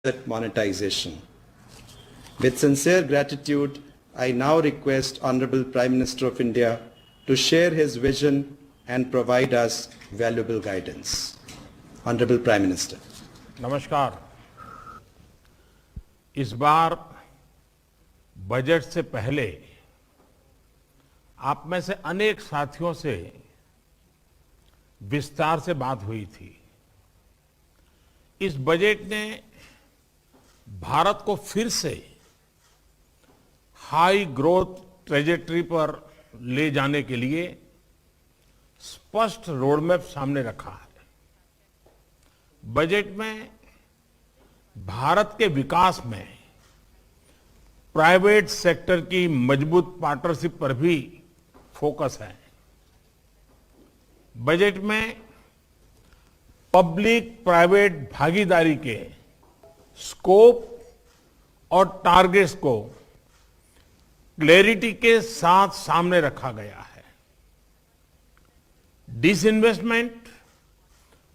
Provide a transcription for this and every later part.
monetization. With sincere gratitude, I now request Honorable Prime Minister of India to share his vision and provide us valuable guidance. Honorable Prime Minister. नमस्कार। इस बार budget से पहले आप में से अनेक साथियों से विस्तार से बात हुई थी। इस बजट ने भारत को फिर से हाई ग्रोथ ट्रेजेक्टरी पर ले जाने के लिए स्पष्ट रोडमैप सामने रखा है। बजट में भारत के विकास में प्राइवेट सेक्टर की मजबूत पार्टनरशिप पर भी फोकस है। बजट में पब्लिक प्राइवेट भागीदारी के स्कोप और टारगेट्स को क्लैरिटी के साथ सामने रखा गया है। डिसइन्वेस्टमेंट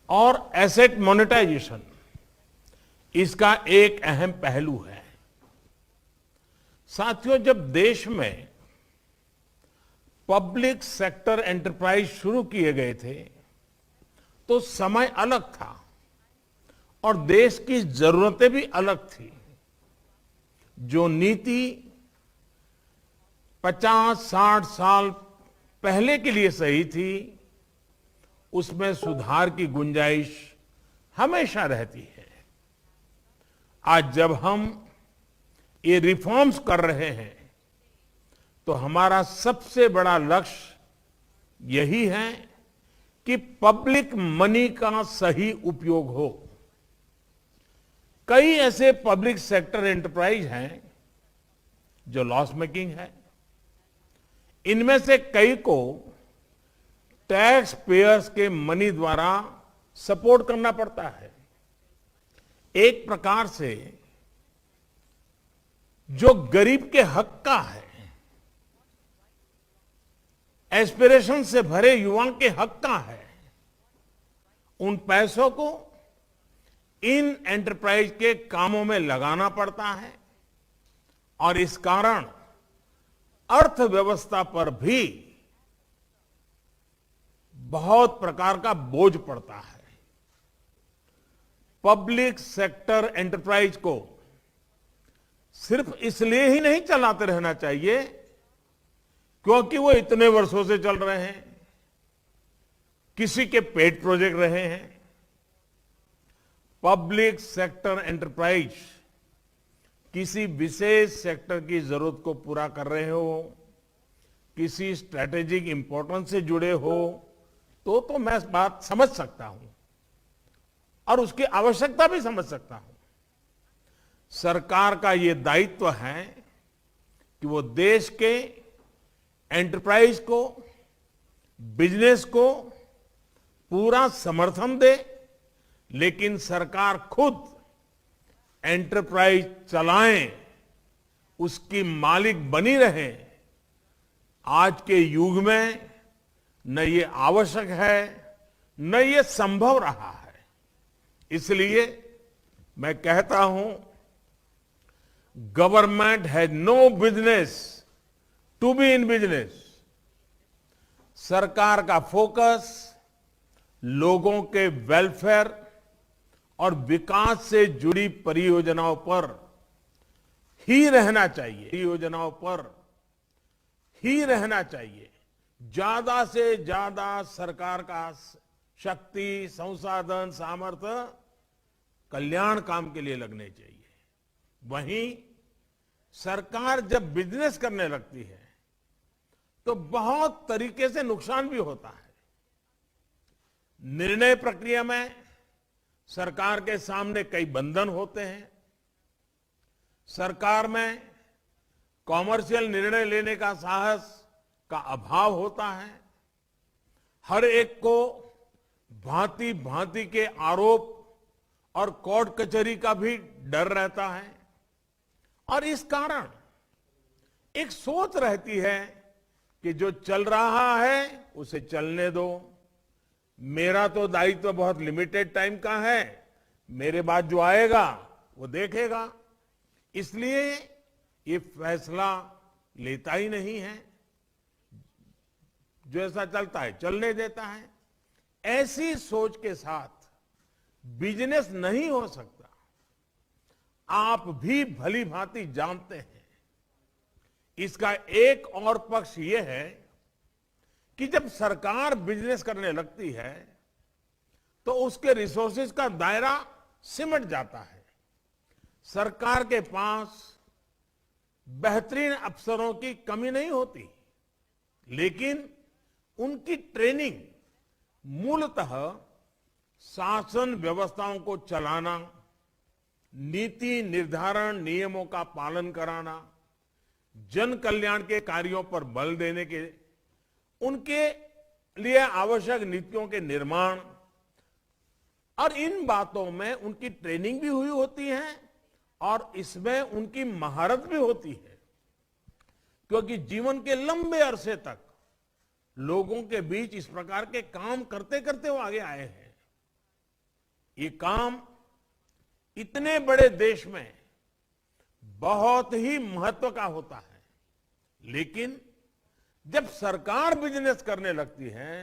और एसेट मोनेटाइजेशन इसका एक अहम पहलू है। साथियों, जब देश में पब्लिक सेक्टर एंटरप्राइज शुरू किए गए थे तो समय अलग था और देश की जरूरतें भी अलग थी। जो नीति 50-60 साल पहले के लिए सही थी, उसमें सुधार की गुंजाइश हमेशा रहती है। आज जब हम ये रिफॉर्म्स कर रहे हैं तो हमारा सबसे बड़ा लक्ष्य यही है कि पब्लिक मनी का सही उपयोग हो। कई ऐसे पब्लिक सेक्टर एंटरप्राइज हैं जो लॉस मेकिंग है। इनमें से कई को टैक्स पेयर्स के मनी द्वारा सपोर्ट करना पड़ता है। एक प्रकार से जो गरीब के हक का है, एस्पिरेशन से भरे युवाओं के हक का है, उन पैसों को इन एंटरप्राइज के कामों में लगाना पड़ता है और इस कारण अर्थव्यवस्था पर भी बहुत प्रकार का बोझ पड़ता है। पब्लिक सेक्टर एंटरप्राइज को सिर्फ इसलिए ही नहीं चलाते रहना चाहिए क्योंकि वो इतने वर्षों से चल रहे हैं, किसी के पेट प्रोजेक्ट रहे हैं। पब्लिक सेक्टर एंटरप्राइज किसी विशेष सेक्टर की जरूरत को पूरा कर रहे हो, किसी स्ट्रैटेजिक इंपॉर्टेंस से जुड़े हो तो मैं इस बात समझ सकता हूं और उसकी आवश्यकता भी समझ सकता हूं। सरकार का ये दायित्व है कि वो देश के एंटरप्राइज को, बिजनेस को पूरा समर्थन दे, लेकिन सरकार खुद एंटरप्राइज चलाएं, उसकी मालिक बनी रहे। आज के युग में न ये आवश्यक है न ये संभव रहा है। इसलिए मैं कहता हूं, government has no business to be in business. सरकार का फोकस लोगों के वेलफेयर और विकास से जुड़ी परियोजनाओं पर ही रहना चाहिए। परियोजनाओं पर ही रहना चाहिए। ज्यादा से ज्यादा सरकार का शक्ति, संसाधन, सामर्थ्य कल्याण काम के लिए लगने चाहिए। वहीं सरकार जब बिजनेस करने लगती है तो बहुत तरीके से नुकसान भी होता है। निर्णय प्रक्रिया में सरकार के सामने कई बंधन होते हैं। सरकार में कॉमर्शियल निर्णय लेने का साहस का अभाव होता है। हर एक को भांति भांति के आरोप और कोर्ट कचहरी का भी डर रहता है और इस कारण एक सोच रहती है कि जो चल रहा है उसे चलने दो, मेरा तो दायित्व बहुत लिमिटेड टाइम का है, मेरे बाद जो आएगा वो देखेगा। इसलिए ये फैसला लेता ही नहीं है, जो ऐसा चलता है चलने देता है। ऐसी सोच के साथ बिजनेस नहीं हो सकता। आप भी भली भांति जानते हैं। इसका एक और पक्ष यह है कि जब सरकार बिजनेस करने लगती है तो उसके रिसोर्सेज का दायरा सिमट जाता है। सरकार के पास बेहतरीन अफसरों की कमी नहीं होती, लेकिन उनकी ट्रेनिंग मूलतः शासन व्यवस्थाओं को चलाना, नीति निर्धारण नियमों का पालन कराना, जन कल्याण के कार्यों पर बल देने के, उनके लिए आवश्यक नीतियों के निर्माण, और इन बातों में उनकी ट्रेनिंग भी हुई होती है और इसमें उनकी महारत भी होती है, क्योंकि जीवन के लंबे अरसे तक लोगों के बीच इस प्रकार के काम करते करते वो आगे आए हैं। ये काम इतने बड़े देश में बहुत ही महत्व का होता है, लेकिन जब सरकार बिजनेस करने लगती है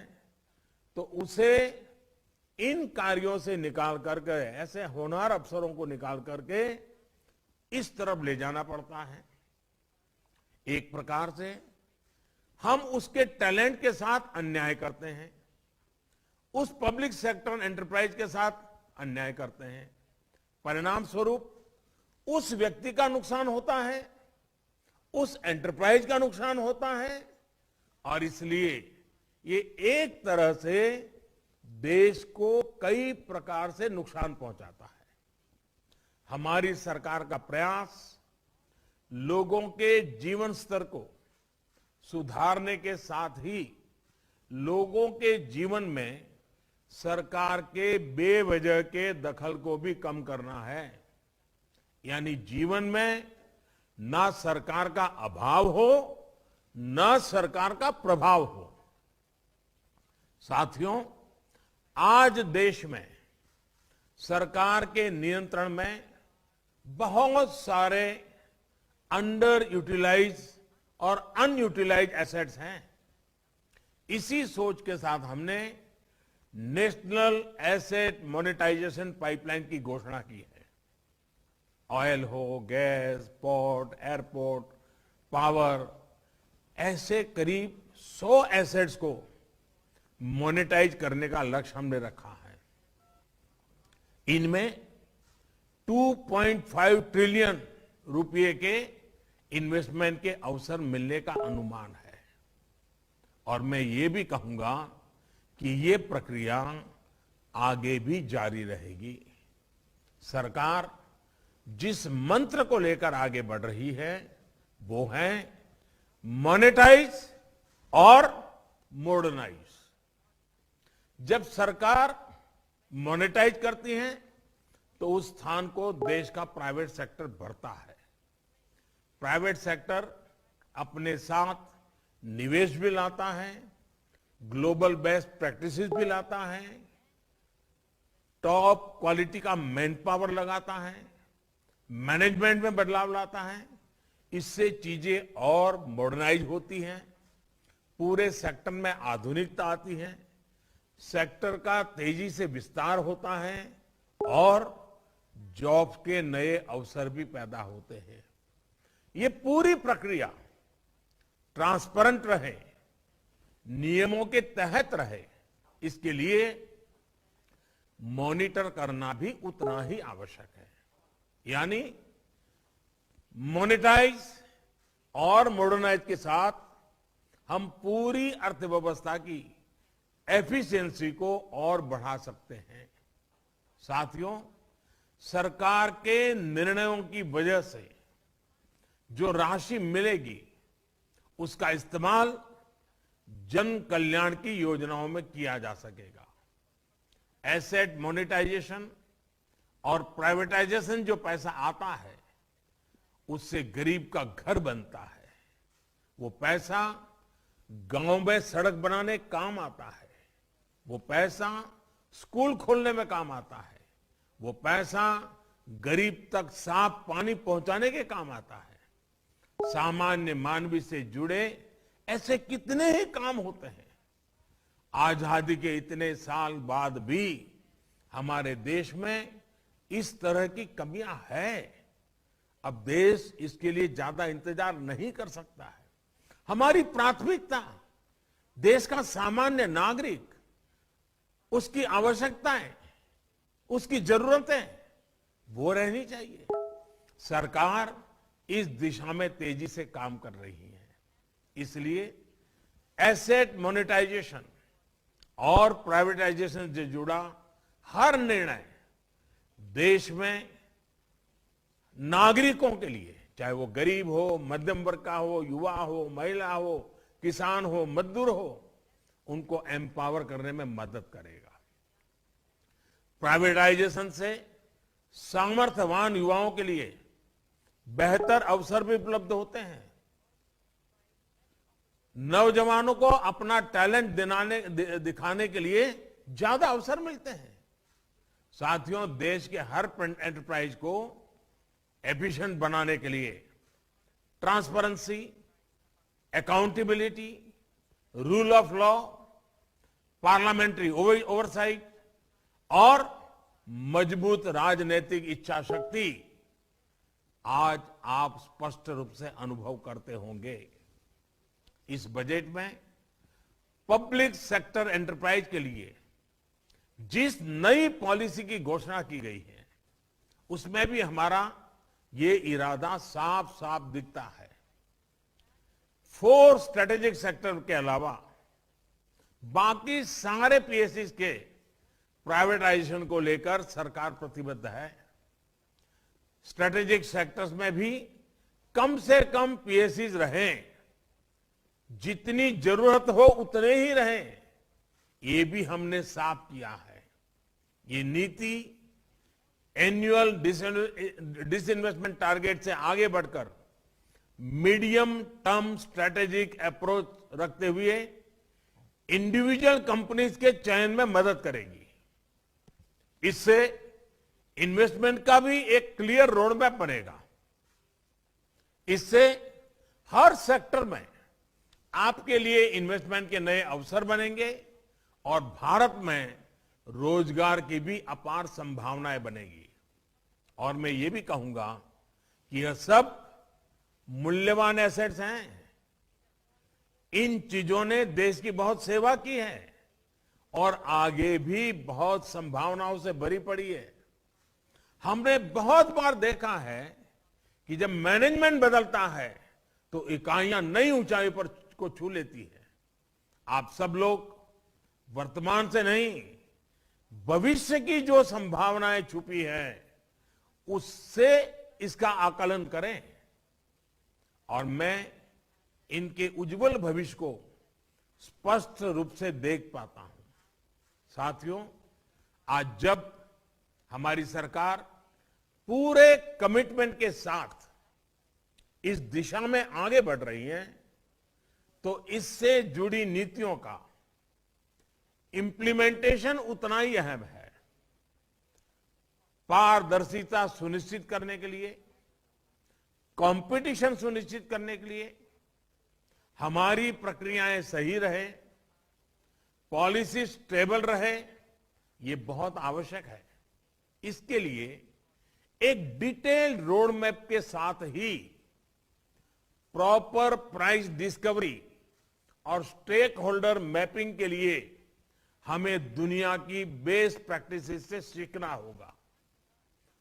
तो उसे इन कार्यों से निकाल करके, ऐसे होनहार अफसरों को निकाल करके इस तरफ ले जाना पड़ता है। एक प्रकार से हम उसके टैलेंट के साथ अन्याय करते हैं, उस पब्लिक सेक्टर एंटरप्राइज के साथ अन्याय करते हैं। परिणाम स्वरूप उस व्यक्ति का नुकसान होता है, उस एंटरप्राइज का नुकसान होता है, और इसलिए ये एक तरह से देश को कई प्रकार से नुकसान पहुंचाता है। हमारी सरकार का प्रयास लोगों के जीवन स्तर को सुधारने के साथ ही लोगों के जीवन में सरकार के बेवजह के दखल को भी कम करना है। यानी जीवन में ना सरकार का अभाव हो, ना सरकार का प्रभाव हो। साथियों, आज देश में सरकार के नियंत्रण में बहुत सारे अंडर यूटिलाइज और अनयूटिलाइज एसेट्स हैं। इसी सोच के साथ हमने नेशनल एसेट मोनेटाइजेशन पाइपलाइन की घोषणा की है। ऑयल हो, गैस, पोर्ट, एयरपोर्ट, पावर, ऐसे करीब 100 एसेट्स को मोनेटाइज करने का लक्ष्य हमने रखा है। इनमें 2.5 ट्रिलियन रुपए के इन्वेस्टमेंट के अवसर मिलने का अनुमान है, और मैं ये भी कहूंगा कि ये प्रक्रिया आगे भी जारी रहेगी। सरकार जिस मंत्र को लेकर आगे बढ़ रही है वो है मॉनेटाइज और मॉडर्नाइज। जब सरकार मॉनेटाइज करती है तो उस स्थान को देश का प्राइवेट सेक्टर भरता है। प्राइवेट सेक्टर अपने साथ निवेश भी लाता है, ग्लोबल बेस्ट प्रैक्टिसेस भी लाता है, टॉप क्वालिटी का मैन पावर लगाता है, मैनेजमेंट में बदलाव लाता है। इससे चीजें और मॉडर्नाइज होती हैं, पूरे सेक्टर में आधुनिकता आती है, सेक्टर का तेजी से विस्तार होता है और जॉब्स के नए अवसर भी पैदा होते हैं। ये पूरी प्रक्रिया ट्रांसपेरेंट रहे, नियमों के तहत रहे, इसके लिए मॉनिटर करना भी उतना ही आवश्यक है। यानी मोनेटाइज और मॉडर्नाइज के साथ हम पूरी अर्थव्यवस्था की एफिशिएंसी को और बढ़ा सकते हैं। साथियों, सरकार के निर्णयों की वजह से जो राशि मिलेगी उसका इस्तेमाल जन कल्याण की योजनाओं में किया जा सकेगा। एसेट मोनेटाइजेशन और प्राइवेटाइजेशन जो पैसा आता है उससे गरीब का घर बनता है। वो पैसा गांव में सड़क बनाने काम आता है, वो पैसा स्कूल खोलने में काम आता है, वो पैसा गरीब तक साफ पानी पहुंचाने के काम आता है। सामान्य मानवी से जुड़े ऐसे कितने ही काम होते हैं। आजादी के इतने साल बाद भी हमारे देश में इस तरह की कमियां हैं। अब देश इसके लिए ज्यादा इंतजार नहीं कर सकता है। हमारी प्राथमिकता देश का सामान्य नागरिक, उसकी आवश्यकताएं, उसकी जरूरतें वो रहनी चाहिए। सरकार इस दिशा में तेजी से काम कर रही है। इसलिए एसेट मोनेटाइजेशन और प्राइवेटाइजेशन से जुड़ा हर निर्णय देश में नागरिकों के लिए, चाहे वो गरीब हो, मध्यम वर्ग का हो, युवा हो, महिला हो, किसान हो, मजदूर हो, उनको एम्पावर करने में मदद करेगा। प्राइवेटाइजेशन से सामर्थ्यवान युवाओं के लिए बेहतर अवसर भी उपलब्ध होते हैं। नौजवानों को अपना टैलेंट दिखाने के लिए ज्यादा अवसर मिलते हैं। साथियों, देश के हर एंटरप्राइज को एफिशिएंट बनाने के लिए transparency, accountability, rule of law, parliamentary oversight और मजबूत राजनीतिक इच्छा शक्ति आज आप स्पष्ट रूप से अनुभव करते होंगे। इस बजट में पब्लिक सेक्टर एंटरप्राइज के लिए जिस नई पॉलिसी की घोषणा की गई है, उसमें भी हमारा ये इरादा साफ साफ दिखता है। 4 स्ट्रेटेजिक सेक्टर के अलावा बाकी सारे पीएसयूज के प्राइवेटाइजेशन को लेकर सरकार प्रतिबद्ध है। स्ट्रेटेजिक सेक्टर्स में भी कम से कम पीएसयूज रहें, जितनी जरूरत हो उतने ही रहें, ये भी हमने साफ किया है। ये नीति एनुअल डिसइन्वेस्टमेंट टारगेट से आगे बढ़कर मीडियम टर्म स्ट्रेटेजिक अप्रोच रखते हुए इंडिविजुअल कंपनीज के चयन में मदद करेगी। इससे इन्वेस्टमेंट का भी एक क्लियर रोड मैप बनेगा। इससे हर सेक्टर में आपके लिए इन्वेस्टमेंट के नए अवसर बनेंगे और भारत में रोजगार की भी अपार संभावनाएं बनेगी। और मैं ये भी कहूंगा कि यह सब मूल्यवान एसेट्स हैं। इन चीजों ने देश की बहुत सेवा की है और आगे भी बहुत संभावनाओं से भरी पड़ी है। हमने बहुत बार देखा है कि जब मैनेजमेंट बदलता है तो इकाइयां नई ऊंचाई पर को छू लेती है। आप सब लोग वर्तमान से नहीं, भविष्य की जो संभावनाएं छुपी हैं उससे इसका आकलन करें और मैं इनके उज्जवल भविष्य को स्पष्ट रूप से देख पाता हूं। साथियों, आज जब हमारी सरकार पूरे कमिटमेंट के साथ इस दिशा में आगे बढ़ रही है, तो इससे जुड़ी नीतियों का इंप्लीमेंटेशन उतना ही अहम है। पारदर्शिता सुनिश्चित करने के लिए, कंपटीशन सुनिश्चित करने के लिए, हमारी प्रक्रियाएं सही रहे, पॉलिसी स्टेबल रहे, ये बहुत आवश्यक है। इसके लिए एक डिटेल्ड रोड मैप के साथ ही प्रॉपर प्राइस डिस्कवरी और स्टेक होल्डर मैपिंग के लिए हमें दुनिया की बेस्ट प्रैक्टिसेस से सीखना होगा।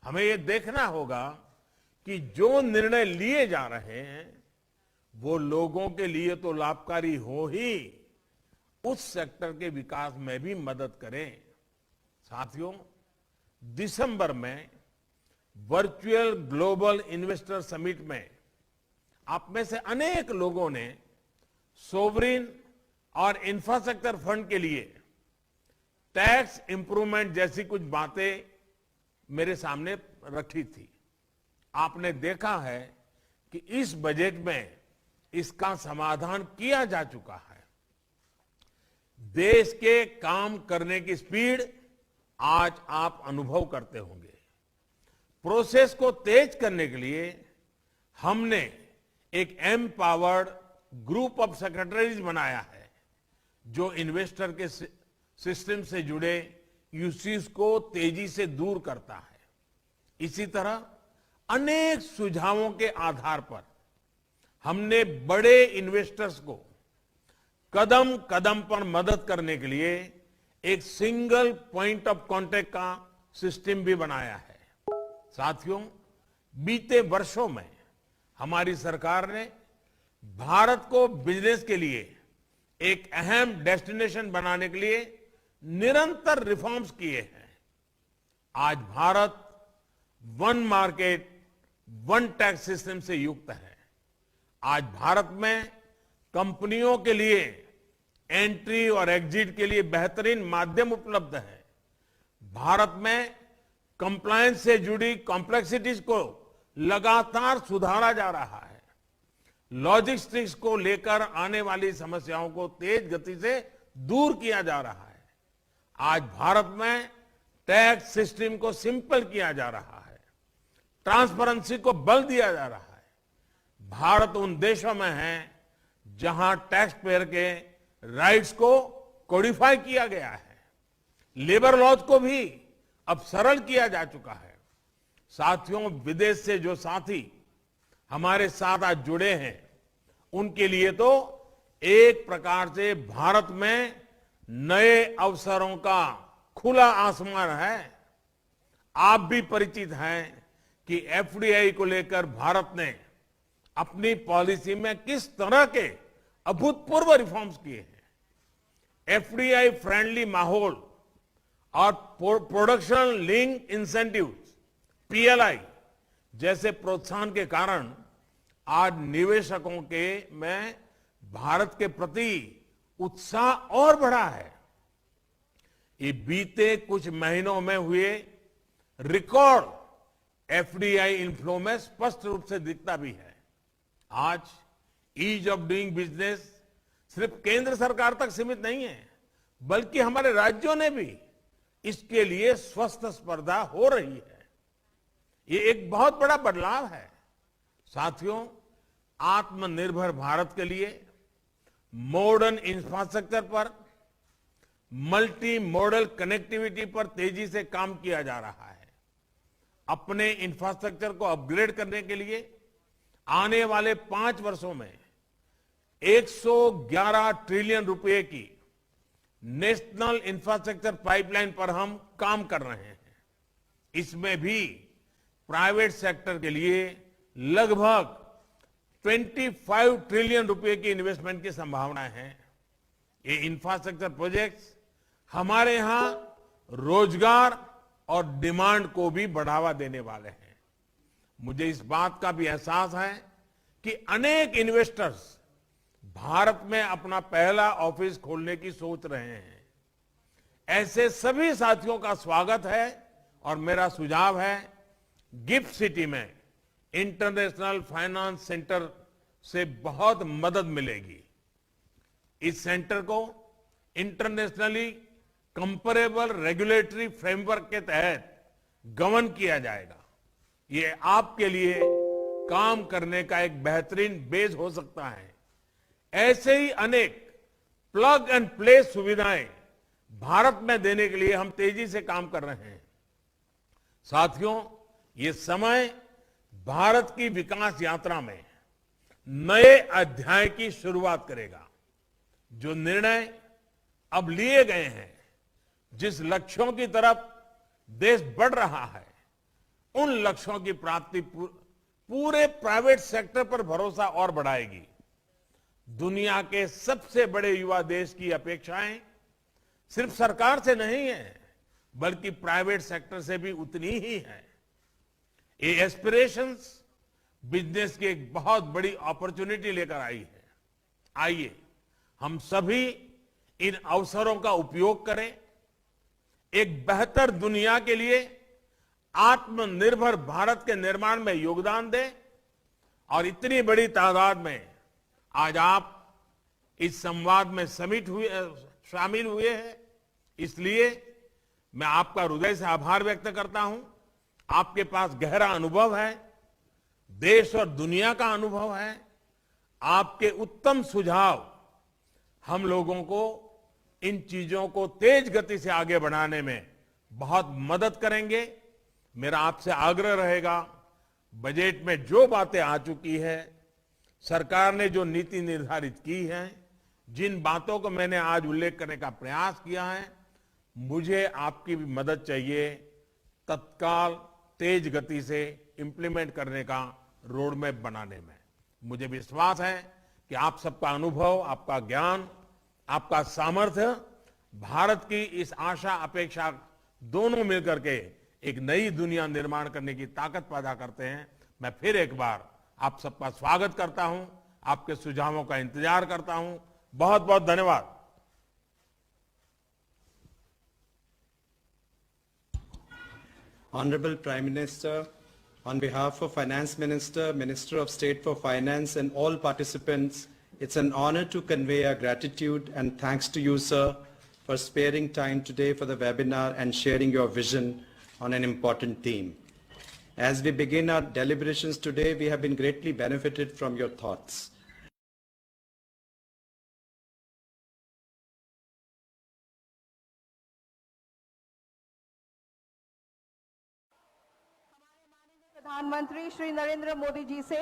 हमें यह देखना होगा कि जो निर्णय लिए जा रहे हैं वो लोगों के लिए तो लाभकारी हो ही, उस सेक्टर के विकास में भी मदद करें। साथियों, दिसंबर में वर्चुअल ग्लोबल इन्वेस्टर समिट में आप में से अनेक लोगों ने सोवरिन और इंफ्रास्ट्रक्चर फंड के लिए टैक्स इंप्रूवमेंट जैसी कुछ बातें मेरे सामने रखी थी। आपने देखा है कि इस बजट में इसका समाधान किया जा चुका है। देश के काम करने की स्पीड आज आप अनुभव करते होंगे। प्रोसेस को तेज करने के लिए हमने एक एम्पावर्ड ग्रुप ऑफ सेक्रेटरीज बनाया है जो इन्वेस्टर के सिस्टम से जुड़े इश्यूज को तेजी से दूर करता है। इसी तरह अनेक सुझावों के आधार पर हमने बड़े इन्वेस्टर्स को कदम कदम पर मदद करने के लिए एक सिंगल पॉइंट ऑफ कांटेक्ट का सिस्टम भी बनाया है। साथियों, बीते वर्षों में हमारी सरकार ने भारत को बिजनेस के लिए एक अहम डेस्टिनेशन बनाने के लिए निरंतर रिफॉर्म्स किए हैं। आज Bharat one market one tax system से युक्त है। आज भारत में कंपनियों के लिए एंट्री और एग्जिट के लिए बेहतरीन माध्यम उपलब्ध है। भारत में कंप्लायंस से जुड़ी कॉम्प्लेक्सिटीज को लगातार सुधारा जा रहा है। लॉजिस्टिक्स को लेकर आने वाली समस्याओं को तेज गति से दूर किया जा रहा है। आज भारत में टैक्स सिस्टम को सिंपल किया जा रहा है। ट्रांसपेरेंसी को बल दिया जा रहा है। भारत उन देशों में है जहां टैक्स पेयर के राइट्स को कोडिफाई किया गया है। लेबर लॉज को भी अब सरल किया जा चुका है। साथियों, विदेश से जो साथी हमारे साथ आज जुड़े हैं, उनके लिए तो एक प्रकार से भारत में नए अवसरों का खुला आसमान है। आप भी परिचित हैं कि एफडीआई को लेकर भारत ने अपनी पॉलिसी में किस तरह के अभूतपूर्व रिफॉर्म्स किए हैं। एफडीआई फ्रेंडली माहौल और प्रोडक्शन लिंक इंसेंटिव्स पीएलआई जैसे प्रोत्साहन के कारण आज निवेशकों के में भारत के प्रति उत्साह और बढ़ा है। ये बीते कुछ महीनों में हुए रिकॉर्ड एफडीआई इनफ्लो में स्पष्ट रूप से दिखता भी है। आज ईज ऑफ डूइंग बिजनेस सिर्फ केंद्र सरकार तक सीमित नहीं है, बल्कि हमारे राज्यों ने भी इसके लिए स्वस्थ स्पर्धा हो रही है। ये एक बहुत बड़ा बदलाव है। साथियों, आत्मनिर्भर भारत के लिए मॉडर्न इंफ्रास्ट्रक्चर पर, मल्टी मॉडल कनेक्टिविटी पर तेजी से काम किया जा रहा है। अपने इंफ्रास्ट्रक्चर को अपग्रेड करने के लिए आने वाले 5 वर्षों में 111 ट्रिलियन रुपए की नेशनल इंफ्रास्ट्रक्चर पाइपलाइन पर हम काम कर रहे हैं। इसमें भी प्राइवेट सेक्टर के लिए लगभग 25 ट्रिलियन रुपए की इन्वेस्टमेंट की संभावनाएं हैं। ये इंफ्रास्ट्रक्चर प्रोजेक्ट्स हमारे यहां रोजगार और डिमांड को भी बढ़ावा देने वाले हैं। मुझे इस बात का भी एहसास है कि अनेक इन्वेस्टर्स भारत में अपना पहला ऑफिस खोलने की सोच रहे हैं। ऐसे सभी साथियों का स्वागत है और मेरा सुझाव है, गिफ्ट सिटी में इंटरनेशनल फाइनेंस सेंटर से बहुत मदद मिलेगी। इस सेंटर को इंटरनेशनली कंपैरेबल रेगुलेटरी फ्रेमवर्क के तहत गवर्न किया जाएगा। ये आपके लिए काम करने का एक बेहतरीन बेस हो सकता है। ऐसे ही अनेक प्लग एंड प्ले सुविधाएं भारत में देने के लिए हम तेजी से काम कर रहे हैं। साथियों, ये समय भारत की विकास यात्रा में नए अध्याय की शुरुआत करेगा। जो निर्णय अब लिए गए हैं, जिस लक्ष्यों की तरफ देश बढ़ रहा है, उन लक्ष्यों की प्राप्ति पूरे प्राइवेट सेक्टर पर भरोसा और बढ़ाएगी। दुनिया के सबसे बड़े युवा देश की अपेक्षाएं सिर्फ सरकार से नहीं है, बल्कि प्राइवेट सेक्टर से भी उतनी ही है। ये एस्पिरेशंस बिजनेस की एक बहुत बड़ी अपॉर्चुनिटी लेकर आई है। आइए हम सभी इन अवसरों का उपयोग करें, एक बेहतर दुनिया के लिए आत्मनिर्भर भारत के निर्माण में योगदान दें। और इतनी बड़ी तादाद में आज आप इस संवाद में शामिल हुए हैं, इसलिए मैं आपका हृदय से आभार व्यक्त करता हूं। आपके पास गहरा अनुभव है, देश और दुनिया का अनुभव है। आपके उत्तम सुझाव हम लोगों को इन चीजों को तेज गति से आगे बढ़ाने में बहुत मदद करेंगे। मेरा आपसे आग्रह रहेगा, बजट में जो बातें आ चुकी है, सरकार ने जो नीति निर्धारित की है, जिन बातों को मैंने आज उल्लेख करने का प्रयास किया है, मुझे आपकी भी मदद चाहिए तत्काल तेज गति से इंप्लीमेंट करने का रोड मैप बनाने में। मुझे विश्वास है कि आप सबका अनुभव, आपका ज्ञान, आपका सामर्थ्य भारत की इस आशा अपेक्षा दोनों मिलकर के एक नई दुनिया निर्माण करने की ताकत पैदा करते हैं। मैं फिर एक बार आप सबका स्वागत करता हूं, आपके सुझावों का इंतजार करता हूं। बहुत बहुत धन्यवाद। Honorable Prime Minister, on behalf of Finance Minister, Minister of State for Finance and all participants, it's an honor to convey our gratitude and thanks to you, sir, for sparing time today for the webinar and sharing your vision on an important theme. As we begin our deliberations today, we have been greatly benefited from your thoughts. प्रधानमंत्री श्री नरेंद्र मोदी जी से